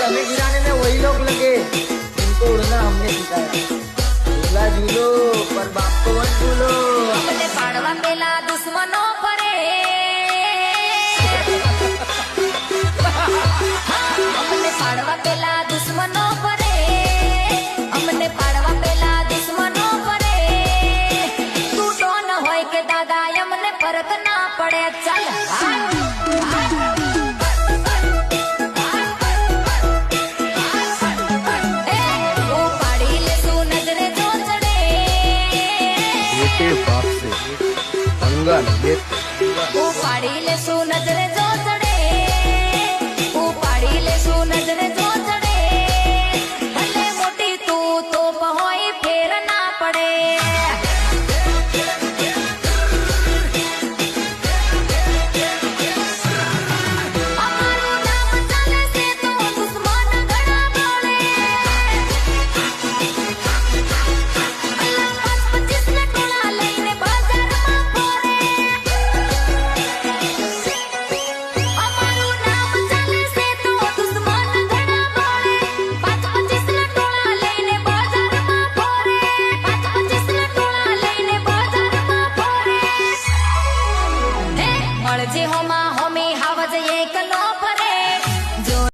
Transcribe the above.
हमें गिराने में वही लोग लगे जिनको उड़ना हमने सिखाया। झूला झूलो पर बाप को मत भूलो। अपने पाड़वा पेला दुश्मनों परे, अपने पाड़वा पेला दुश्मनों परे, अपने पाड़वा पेला दुश्मनों परे। तू तो न होय के दादा यमने फर्क ना पड़े। चल बाप से पंगा ले पाड़ी ले सू नजरे